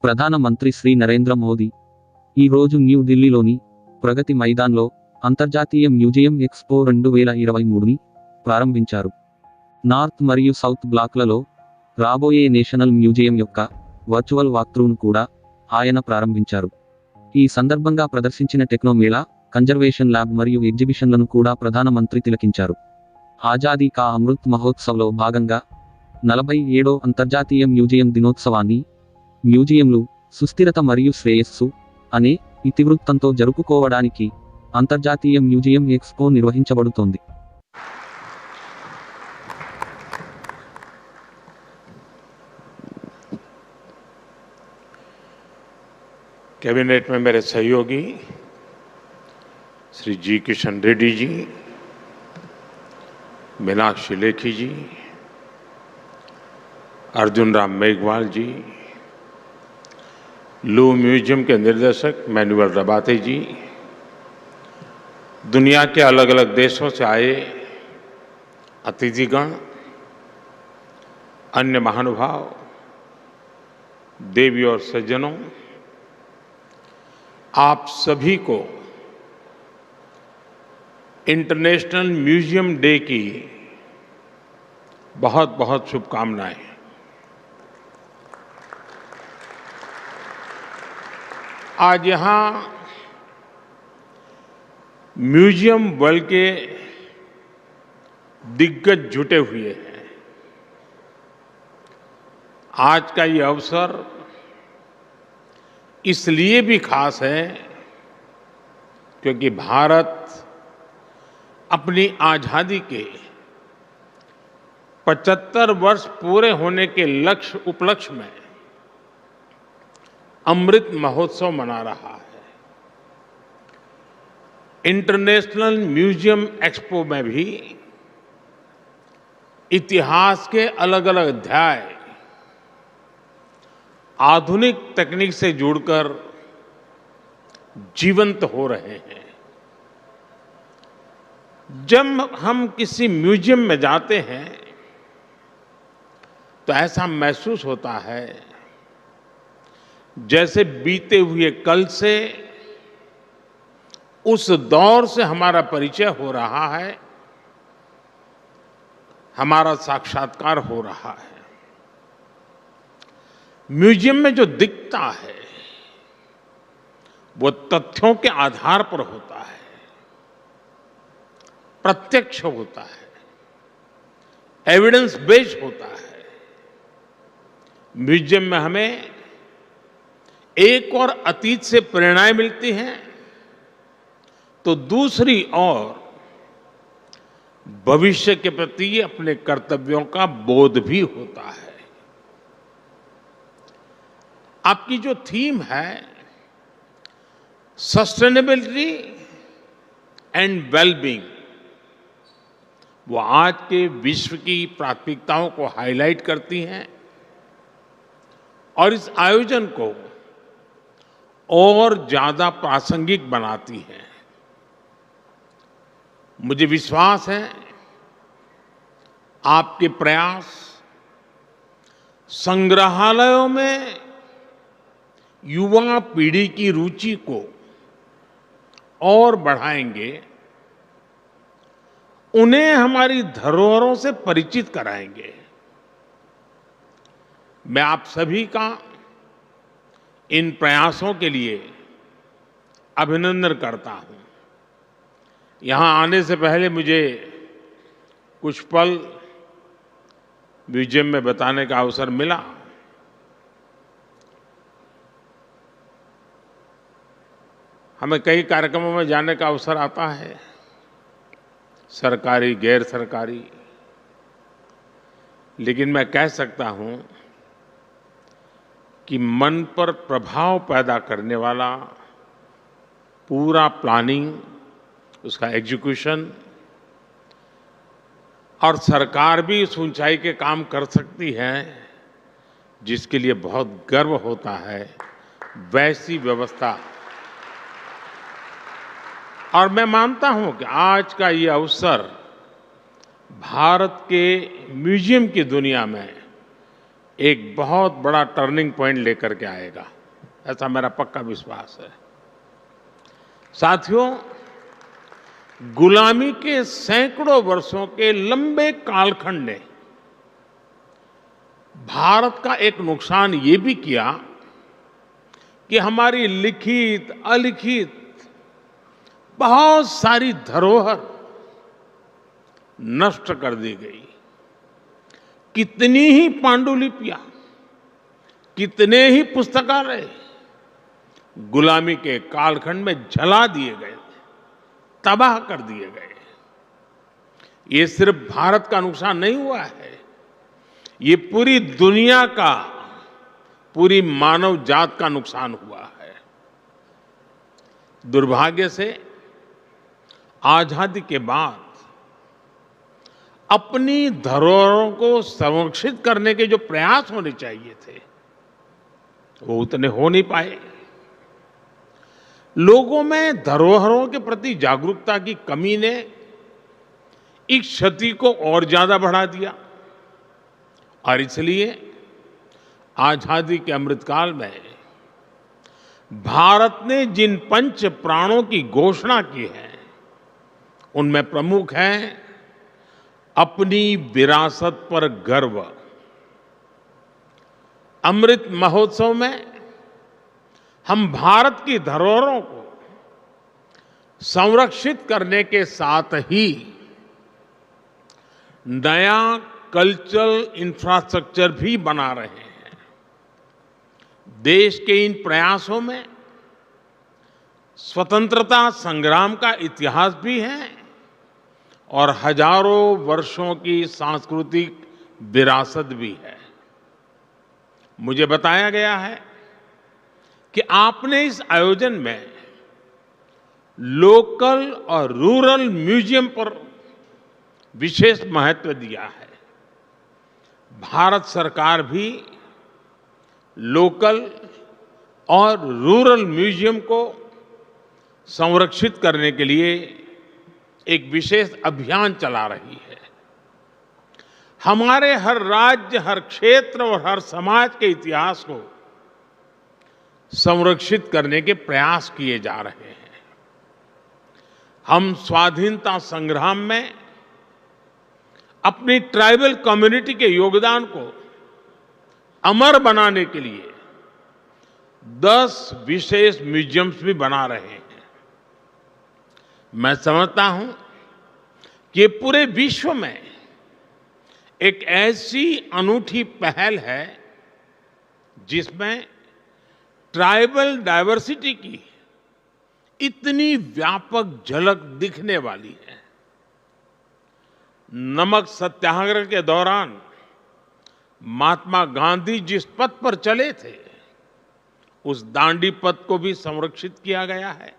ప్రధానమంత్రి శ్రీ నరేంద్ర మోదీ ఈ రోజు న్యూఢిల్లీలోని ప్రగతి మైదాన్లో అంతర్జాతీయ మ్యూజియం ఎక్స్పో 2023ని ప్రారంభించారు. నార్త్ మరియు సౌత్ బ్లాక్లలో రాబోయే నేషనల్ మ్యూజియం యొక్క వర్చువల్ వాక్త్రూను కూడా ఆయన ప్రారంభించారు. ఈ సందర్భంగా ప్రదర్శించిన టెక్నోమేళా, కన్జర్వేషన్ ల్యాబ్ మరియు ఎగ్జిబిషన్లను కూడా ప్రధానమంత్రి తిలకించారు. ఆజాదీ కా అమృత్ మహోత్సవ్లో భాగంగా 47వ అంతర్జాతీయ మ్యూజియం దినోత్సవాన్ని మ్యూజియంలు సుస్థిరత మరియు శ్రేయస్సు అనే ఇతివృత్తంతో జరుపుకోవడానికి అంతర్జాతీయ మ్యూజియం ఎక్స్పో నిర్వహించబడుతోంది. कैबिनेट में मेरे सहयोगी श्री जी किशन रेड्डी जी, मीनाक्षी लेखी जी, अर्जुन राम मेघवाल जी, लू म्यूजियम के निर्देशक मैनुअल रबाते जी, दुनिया के अलग अलग देशों से आए अतिथिगण, अन्य महानुभाव, देवी और सज्जनों, आप सभी को इंटरनेशनल म्यूजियम डे की बहुत बहुत शुभकामनाएं। आज यहाँ म्यूजियम वर्ल्ड के दिग्गज जुटे हुए हैं। आज का ये अवसर इसलिए भी खास है क्योंकि भारत अपनी आजादी के 75 वर्ष पूरे होने के उपलक्ष्य में अमृत महोत्सव मना रहा है। इंटरनेशनल म्यूजियम एक्सपो में भी इतिहास के अलग अलग अध्याय आधुनिक तकनीक से जुड़कर जीवंत हो रहे हैं। जब हम किसी म्यूजियम में जाते हैं तो ऐसा महसूस होता है जैसे बीते हुए कल से, उस दौर से हमारा परिचय हो रहा है, हमारा साक्षात्कार हो रहा है। म्यूजियम में जो दिखता है वो तथ्यों के आधार पर होता है, प्रत्यक्ष होता है, एविडेंस बेस्ड होता है। म्यूजियम में हमें एक और अतीत से प्रेरणाएं मिलती हैं तो दूसरी ओर भविष्य के प्रति अपने कर्तव्यों का बोध भी होता है। आपकी जो थीम है सस्टेनेबिलिटी एंड वेलबींग, वो आज के विश्व की प्राथमिकताओं को हाईलाइट करती हैं और इस आयोजन को और ज्यादा प्रासंगिक बनाती है। मुझे विश्वास है आपके प्रयास संग्रहालयों में युवा पीढ़ी की रुचि को और बढ़ाएंगे, उन्हें हमारी धरोहरों से परिचित कराएंगे। मैं आप सभी का इन प्रयासों के लिए अभिनंदन करता हूं। यहां आने से पहले मुझे कुछ पल म्यूजियम में बताने का अवसर मिला। हमें कई कार्यक्रमों में जाने का अवसर आता है, सरकारी, गैर सरकारी, लेकिन मैं कह सकता हूं कि मन पर प्रभाव पैदा करने वाला पूरा प्लानिंग, उसका एग्जीक्यूशन, और सरकार भी इस ऊंचाई के काम कर सकती है जिसके लिए बहुत गर्व होता है, वैसी व्यवस्था। और मैं मानता हूं कि आज का ये अवसर भारत के म्यूजियम की दुनिया में एक बहुत बड़ा टर्निंग पॉइंट लेकर के आएगा, ऐसा मेरा पक्का विश्वास है। साथियों, गुलामी के सैकड़ों वर्षों के लंबे कालखंड ने भारत का एक नुकसान ये भी किया कि हमारी लिखित अलिखित बहुत सारी धरोहर नष्ट कर दी गई। कितनी ही पांडुलिपियां, कितने ही पुस्तकालय गुलामी के कालखंड में जला दिए गए, तबाह कर दिए गए। ये सिर्फ भारत का नुकसान नहीं हुआ है, ये पूरी दुनिया का, पूरी मानव जात का नुकसान हुआ है। दुर्भाग्य से आजादी के बाद अपनी धरोहरों को संरक्षित करने के जो प्रयास होने चाहिए थे, वो उतने हो नहीं पाए। लोगों में धरोहरों के प्रति जागरूकता की कमी ने इस क्षति को और ज्यादा बढ़ा दिया और इसलिए आजादी के अमृतकाल में भारत ने जिन पंच प्राणों की घोषणा की है, उनमें प्रमुख है अपनी विरासत पर गर्व। अमृत महोत्सव में हम भारत की धरोहरों को संरक्षित करने के साथ ही नया कल्चरल इंफ्रास्ट्रक्चर भी बना रहे हैं। देश के इन प्रयासों में स्वतंत्रता संग्राम का इतिहास भी है और हजारों वर्षों की सांस्कृतिक विरासत भी है। मुझे बताया गया है कि आपने इस आयोजन में लोकल और रूरल म्यूजियम पर विशेष महत्व दिया है। भारत सरकार भी लोकल और रूरल म्यूजियम को संरक्षित करने के लिए एक विशेष अभियान चला रही है। हमारे हर राज्य, हर क्षेत्र और हर समाज के इतिहास को संरक्षित करने के प्रयास किए जा रहे हैं। हम स्वाधीनता संग्राम में अपनी ट्राइबल कम्युनिटी के योगदान को अमर बनाने के लिए 10 विशेष म्यूजियम्स भी बना रहे हैं। मैं समझता हूं कि पूरे विश्व में एक ऐसी अनूठी पहल है जिसमें ट्राइबल डायवर्सिटी की इतनी व्यापक झलक दिखने वाली है। नमक सत्याग्रह के दौरान महात्मा गांधी जिस पथ पर चले थे, उस दांडी पथ को भी संरक्षित किया गया है।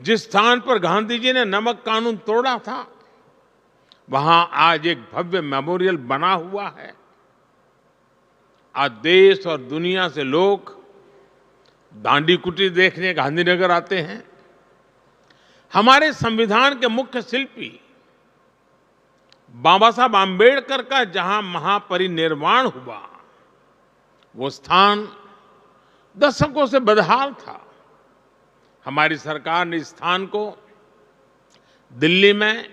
जिस स्थान पर गांधी जी ने नमक कानून तोड़ा था, वहां आज एक भव्य मेमोरियल बना हुआ है। आज देश और दुनिया से लोग दांडी कुटीर देखने गांधीनगर आते हैं। हमारे संविधान के मुख्य शिल्पी बाबा साहब आम्बेडकर का जहां महापरिनिर्वाण हुआ, वो स्थान दशकों से बदहाल था। हमारी सरकार ने इस स्थान को दिल्ली में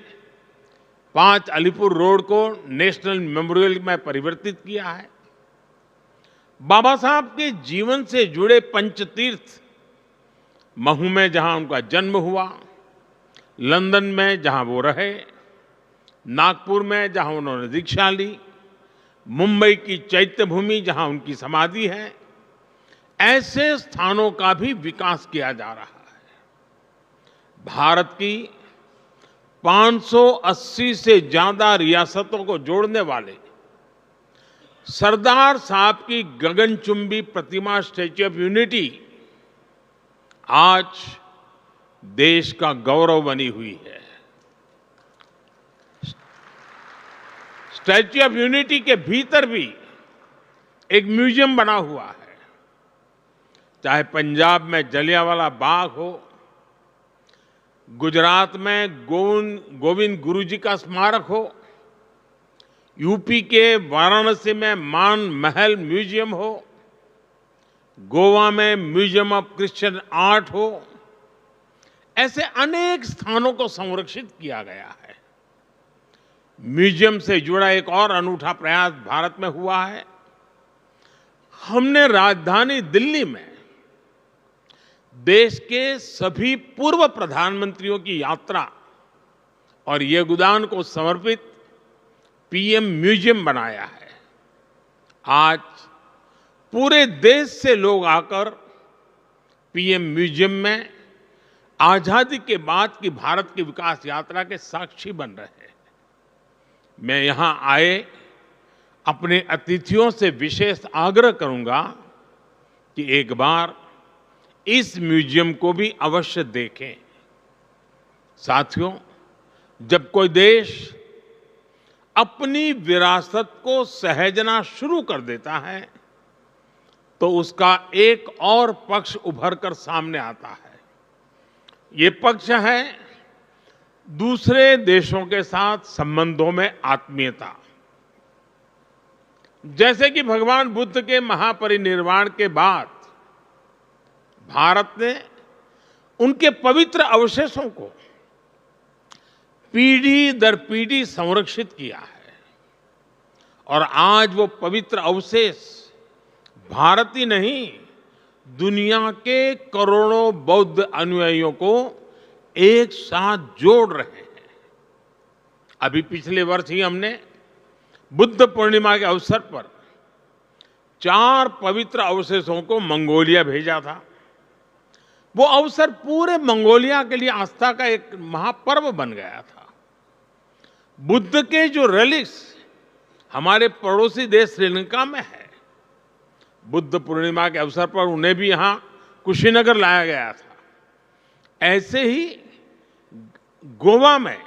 5 अलीपुर रोड को नेशनल मेमोरियल में परिवर्तित किया है। बाबा साहब के जीवन से जुड़े पंचतीर्थ, महू में जहां उनका जन्म हुआ, लंदन में जहां वो रहे, नागपुर में जहां उन्होंने दीक्षा ली, मुंबई की चैत्य भूमि जहां उनकी समाधि है, ऐसे स्थानों का भी विकास किया जा रहा है। भारत की 580 से ज्यादा रियासतों को जोड़ने वाले सरदार साहब की गगनचुंबी प्रतिमा स्टैच्यू ऑफ यूनिटी आज देश का गौरव बनी हुई है। स्टैच्यू ऑफ यूनिटी के भीतर भी एक म्यूजियम बना हुआ है। चाहे पंजाब में जलियांवाला बाग हो, गुजरात में गोविंद गुरु जी का स्मारक हो, यूपी के वाराणसी में मान महल म्यूजियम हो, गोवा में म्यूजियम ऑफ क्रिश्चियन आर्ट हो, ऐसे अनेक स्थानों को संरक्षित किया गया है। म्यूजियम से जुड़ा एक और अनूठा प्रयास भारत में हुआ है। हमने राजधानी दिल्ली में देश के सभी पूर्व प्रधानमंत्रियों की यात्रा और योगदान को समर्पित पीएम म्यूजियम बनाया है। आज पूरे देश से लोग आकर पीएम म्यूजियम में आजादी के बाद की भारत की विकास यात्रा के साक्षी बन रहे हैं। मैं यहां आए अपने अतिथियों से विशेष आग्रह करूंगा कि एक बार इस म्यूजियम को भी अवश्य देखें। साथियों, जब कोई देश अपनी विरासत को सहेजना शुरू कर देता है तो उसका एक और पक्ष उभर कर सामने आता है। ये पक्ष है दूसरे देशों के साथ संबंधों में आत्मीयता। जैसे कि भगवान बुद्ध के महापरिनिर्वाण के बाद भारत ने उनके पवित्र अवशेषों को पीढ़ी दर पीढ़ी संरक्षित किया है और आज वो पवित्र अवशेष भारत ही नहीं, दुनिया के करोड़ों बौद्ध अनुयायियों को एक साथ जोड़ रहे हैं। अभी पिछले वर्ष ही हमने बुद्ध पूर्णिमा के अवसर पर 4 पवित्र अवशेषों को मंगोलिया भेजा था। वो अवसर पूरे मंगोलिया के लिए आस्था का एक महापर्व बन गया था। बुद्ध के जो रेलिक्स हमारे पड़ोसी देश श्रीलंका में है, बुद्ध पूर्णिमा के अवसर पर उन्हें भी यहां कुशीनगर लाया गया था। ऐसे ही गोवा में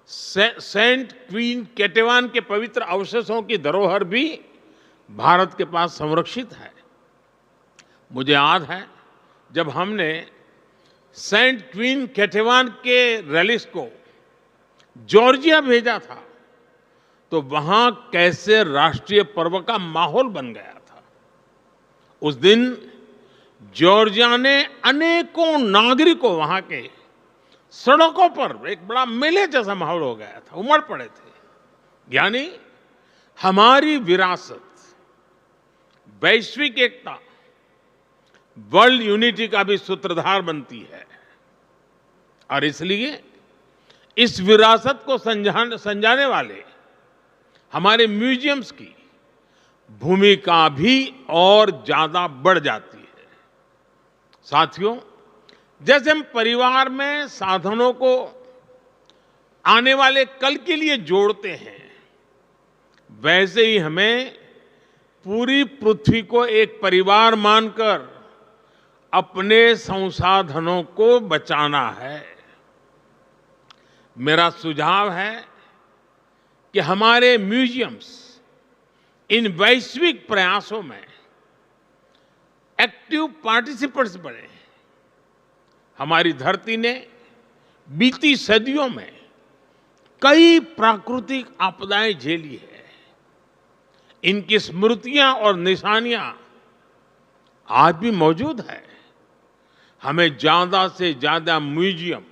सेंट क्वीन केटेवान के पवित्र अवशेषों की धरोहर भी भारत के पास संरक्षित है। मुझे याद है जब हमने सेंट क्वीन केटेवान के रेलिक्स को जॉर्जिया भेजा था तो वहां कैसे राष्ट्रीय पर्व का माहौल बन गया था। उस दिन जॉर्जिया ने अनेकों नागरिकों वहां के सड़कों पर एक बड़ा मेले जैसा माहौल हो गया था, उमड़ पड़े थे। यानी हमारी विरासत वैश्विक एकता, वर्ल्ड यूनिटी का भी सूत्रधार बनती है और इसलिए इस विरासत को संजाने वाले हमारे म्यूजियम्स की भूमिका भी और ज्यादा बढ़ जाती है। साथियों, जैसे हम परिवार में साधनों को आने वाले कल के लिए जोड़ते हैं, वैसे ही हमें पूरी पृथ्वी को एक परिवार मानकर अपने संसाधनों को बचाना है। मेरा सुझाव है कि हमारे म्यूजियम्स इन वैश्विक प्रयासों में एक्टिव पार्टिसिपेंट्स बने। हमारी धरती ने बीती सदियों में कई प्राकृतिक आपदाएं झेली है। इनकी स्मृतियां और निशानियां आज भी मौजूद है। हमें ज्यादा से ज्यादा म्यूजियम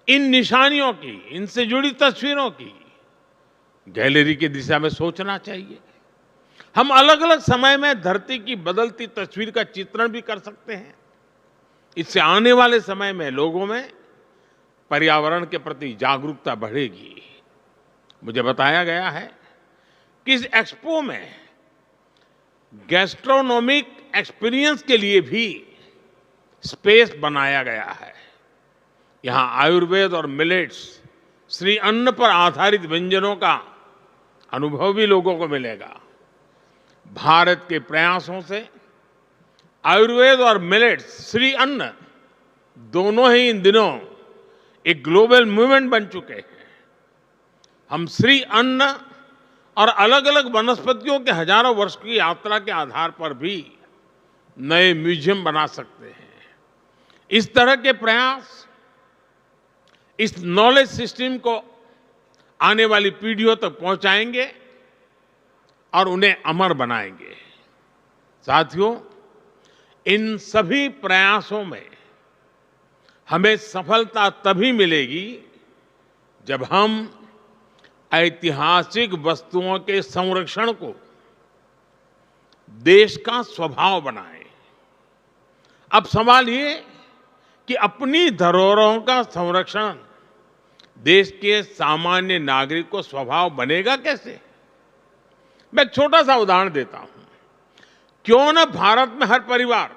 इन निशानियों की, इनसे जुड़ी तस्वीरों की गैलरी की दिशा में सोचना चाहिए। हम अलग अलग समय में धरती की बदलती तस्वीर का चित्रण भी कर सकते हैं। इससे आने वाले समय में लोगों में पर्यावरण के प्रति जागरूकता बढ़ेगी। मुझे बताया गया है कि इस एक्सपो में गैस्ट्रोनोमिक एक्सपीरियंस के लिए भी स्पेस बनाया गया है। यहां आयुर्वेद और मिलेट्स, श्री अन्न पर आधारित व्यंजनों का अनुभव भी लोगों को मिलेगा। भारत के प्रयासों से आयुर्वेद और मिलेट्स, श्री अन्न दोनों ही इन दिनों एक ग्लोबल मूवमेंट बन चुके हैं। हम श्री अन्न और अलग अलग वनस्पतियों के हजारों वर्ष की यात्रा के आधार पर भी नए म्यूजियम बना सकते हैं। इस तरह के प्रयास इस नॉलेज सिस्टम को आने वाली पीढ़ियों तक पहुंचाएंगे और उन्हें अमर बनाएंगे। साथियों, इन सभी प्रयासों में हमें सफलता तभी मिलेगी जब हम ऐतिहासिक वस्तुओं के संरक्षण को देश का स्वभाव बनाएं। अब सवाल ये कि अपनी धरोहरों का संरक्षण देश के सामान्य नागरिक को स्वभाव बनेगा कैसे? मैं एक छोटा सा उदाहरण देता हूं। क्यों न भारत में हर परिवार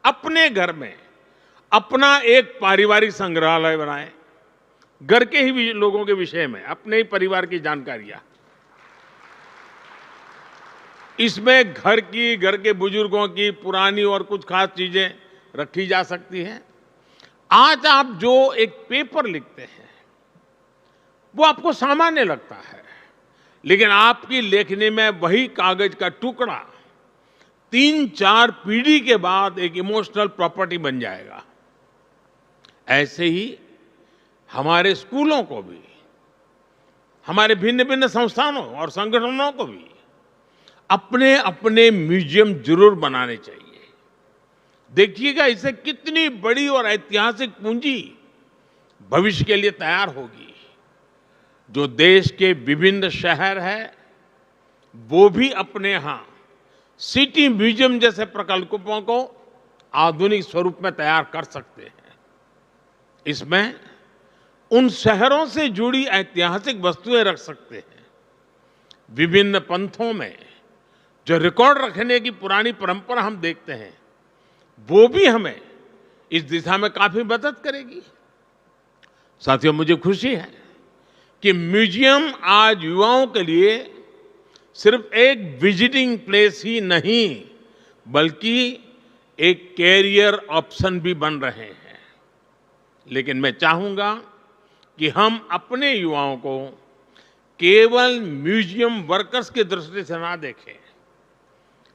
अपने घर में अपना एक पारिवारिक संग्रहालय बनाए, घर के ही लोगों के विषय में, अपने ही परिवार की जानकारियां। इसमें घर के बुजुर्गों की पुरानी और कुछ खास चीजें रखी जा सकती हैं। आज आप जो एक पेपर लिखते हैं वो आपको सामान्य लगता है, लेकिन आपकी लेखनी में वही कागज का टुकड़ा 3-4 पीढ़ी के बाद एक इमोशनल प्रॉपर्टी बन जाएगा। ऐसे ही हमारे स्कूलों को भी, हमारे भिन्न भिन्न संस्थानों और संगठनों को भी अपने अपने म्यूजियम जरूर बनाने चाहिए। देखिएगा, इससे कितनी बड़ी और ऐतिहासिक पूंजी भविष्य के लिए तैयार होगी। जो देश के विभिन्न शहर हैं, वो भी अपने यहां सिटी म्यूजियम जैसे प्रकल्पों को आधुनिक स्वरूप में तैयार कर सकते हैं। इसमें उन शहरों से जुड़ी ऐतिहासिक वस्तुएं रख सकते हैं। विभिन्न पंथों में जो रिकॉर्ड रखने की पुरानी परंपरा हम देखते हैं, वो भी हमें इस दिशा में काफी मदद करेगी। साथियों, मुझे खुशी है कि म्यूजियम आज युवाओं के लिए सिर्फ एक विजिटिंग प्लेस ही नहीं, बल्कि एक कैरियर ऑप्शन भी बन रहे हैं। लेकिन मैं चाहूंगा कि हम अपने युवाओं को केवल म्यूजियम वर्कर्स की दृष्टि से ना देखें।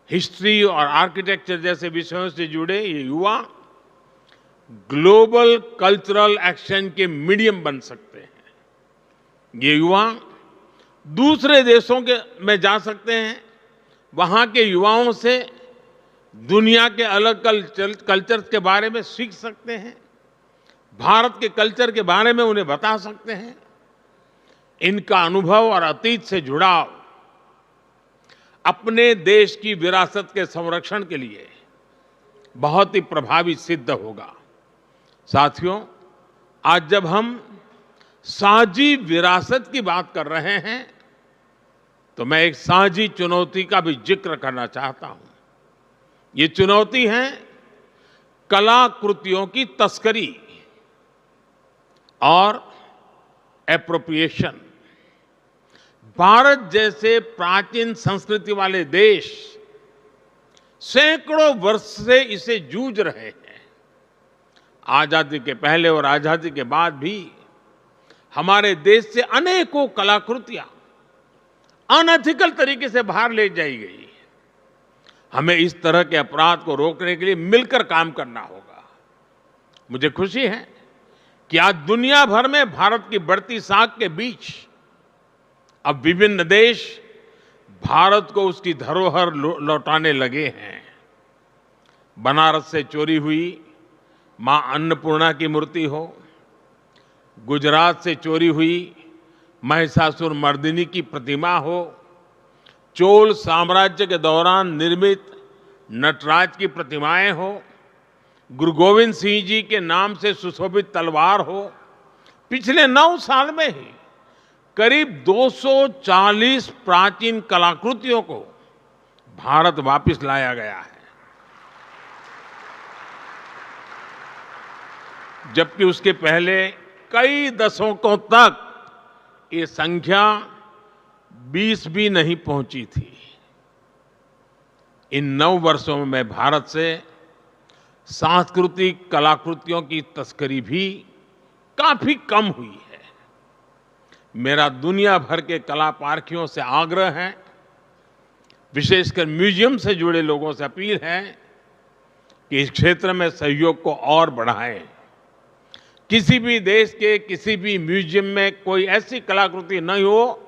हिस्ट्री और आर्किटेक्चर जैसे विषयों से जुड़े ये युवा ग्लोबल कल्चरल एक्शन के मीडियम बन सकते हैं। ये युवा दूसरे देशों में जा सकते हैं, वहां के युवाओं से दुनिया के अलग कल्चर के बारे में सीख सकते हैं, भारत के कल्चर के बारे में उन्हें बता सकते हैं। इनका अनुभव और अतीत से जुड़ाव अपने देश की विरासत के संरक्षण के लिए बहुत ही प्रभावी सिद्ध होगा। साथियों, आज जब हम साझी विरासत की बात कर रहे हैं, तो मैं एक साझी चुनौती का भी जिक्र करना चाहता हूं। ये चुनौती है कलाकृतियों की तस्करी और एप्रोप्रिएशन। भारत जैसे प्राचीन संस्कृति वाले देश सैकड़ों वर्ष से इसे जूझ रहे हैं। आजादी के पहले और आजादी के बाद भी हमारे देश से अनेकों कलाकृतियां अनएथिकल तरीके से बाहर ले जाई गई। हमें इस तरह के अपराध को रोकने के लिए मिलकर काम करना होगा। मुझे खुशी है कि आज दुनिया भर में भारत की बढ़ती साख के बीच अब विभिन्न देश भारत को उसकी धरोहर लौटाने लगे हैं। बनारस से चोरी हुई मां अन्नपूर्णा की मूर्ति हो, गुजरात से चोरी हुई महिषासुर मर्दिनी की प्रतिमा हो, चोल साम्राज्य के दौरान निर्मित नटराज की प्रतिमाएं हो, गुरु गोविंद सिंह जी के नाम से सुशोभित तलवार हो, पिछले 9 साल में ही करीब 240 प्राचीन कलाकृतियों को भारत वापस लाया गया है। जबकि उसके पहले कई दशकों तक ये संख्या 20 भी नहीं पहुंची थी। इन 9 वर्षों में भारत से सांस्कृतिक कलाकृतियों की तस्करी भी काफी कम हुई है। मेरा दुनिया भर के कला पारखियों से आग्रह है, विशेषकर म्यूजियम से जुड़े लोगों से अपील है कि इस क्षेत्र में सहयोग को और बढ़ाएं। किसी भी देश के किसी भी म्यूजियम में कोई ऐसी कलाकृति नहीं हो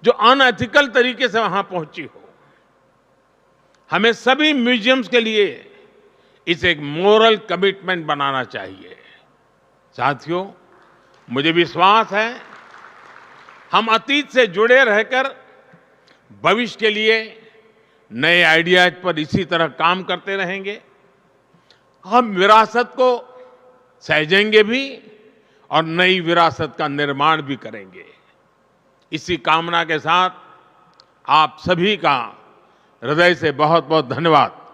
जो अनएथिकल तरीके से वहां पहुंची हो। हमें सभी म्यूजियम्स के लिए इसे एक मोरल कमिटमेंट बनाना चाहिए। साथियों, मुझे विश्वास है हम अतीत से जुड़े रहकर भविष्य के लिए नए आइडियाज पर इसी तरह काम करते रहेंगे। हम विरासत को सहेजेंगे भी और नई विरासत का निर्माण भी करेंगे। इसी कामना के साथ आप सभी का हृदय से बहुत बहुत धन्यवाद।